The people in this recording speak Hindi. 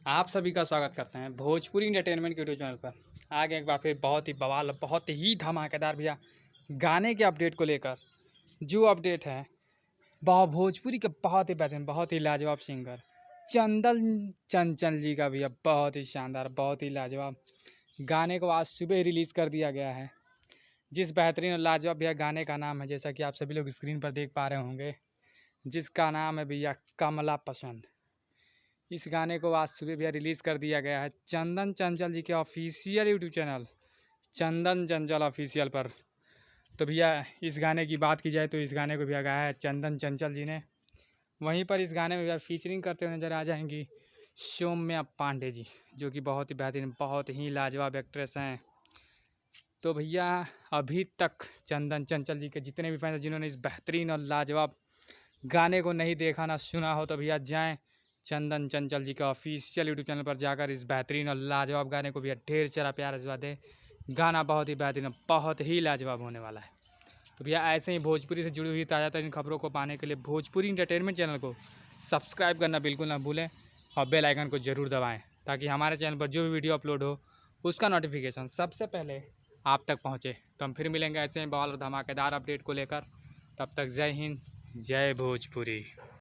आप सभी का स्वागत करते हैं भोजपुरी एंटरटेनमेंट के यूट्यूब चैनल पर। आगे एक बार फिर बहुत ही बवाल, बहुत ही धमाकेदार भैया गाने के अपडेट को लेकर जो अपडेट है, भोजपुरी के बहुत ही बेहतरीन, बहुत ही लाजवाब सिंगर चंदन चंचल जी का भैया बहुत ही शानदार, बहुत ही लाजवाब गाने को आज सुबह रिलीज़ कर दिया गया है। जिस बेहतरीन और लाजवाब भैया गाने का नाम है, जैसा कि आप सभी लोग स्क्रीन पर देख पा रहे होंगे, जिसका नाम है भैया कमला पसंद। इस गाने को आज सुबह भैया रिलीज़ कर दिया गया है चंदन चंचल जी के official YouTube channel Chandan Chanchal official पर। तो भैया इस गाने की बात की जाए तो इस गाने को भैया गाया है चंदन चंचल जी ने। वहीं पर इस गाने में भैया फीचरिंग करते हुए नजर आ जाएंगी सौम्या पांडे जी, जो कि बहुत ही बेहतरीन, बहुत ही लाजवाब एक्ट्रेस हैं। तो भैया अभी तक चंदन चंचल जी के जितने भी फैंस जिन्होंने इस बेहतरीन और लाजवाब गाने को नहीं देखा ना सुना हो, तो भैया जाएँ चंदन चंचल जी का ऑफिशियल यूट्यूब चैनल पर जाकर इस बेहतरीन और लाजवाब गाने को भैया ढेर सारा प्यार आशीर्वाद दे। गाना बहुत ही बेहतरीन, बहुत ही लाजवाब होने वाला है। तो भैया ऐसे ही भोजपुरी से जुड़ी हुई ताज़ा तरीन खबरों को पाने के लिए भोजपुरी एंटरटेनमेंट चैनल को सब्सक्राइब करना बिल्कुल ना भूलें और बेल आइकन को ज़रूर दबाएँ, ताकि हमारे चैनल पर जो भी वीडियो अपलोड हो उसका नोटिफिकेशन सबसे पहले आप तक पहुँचे। तो हम फिर मिलेंगे ऐसे ही बवाल और धमाकेदार अपडेट को लेकर। तब तक जय हिंद, जय भोजपुरी।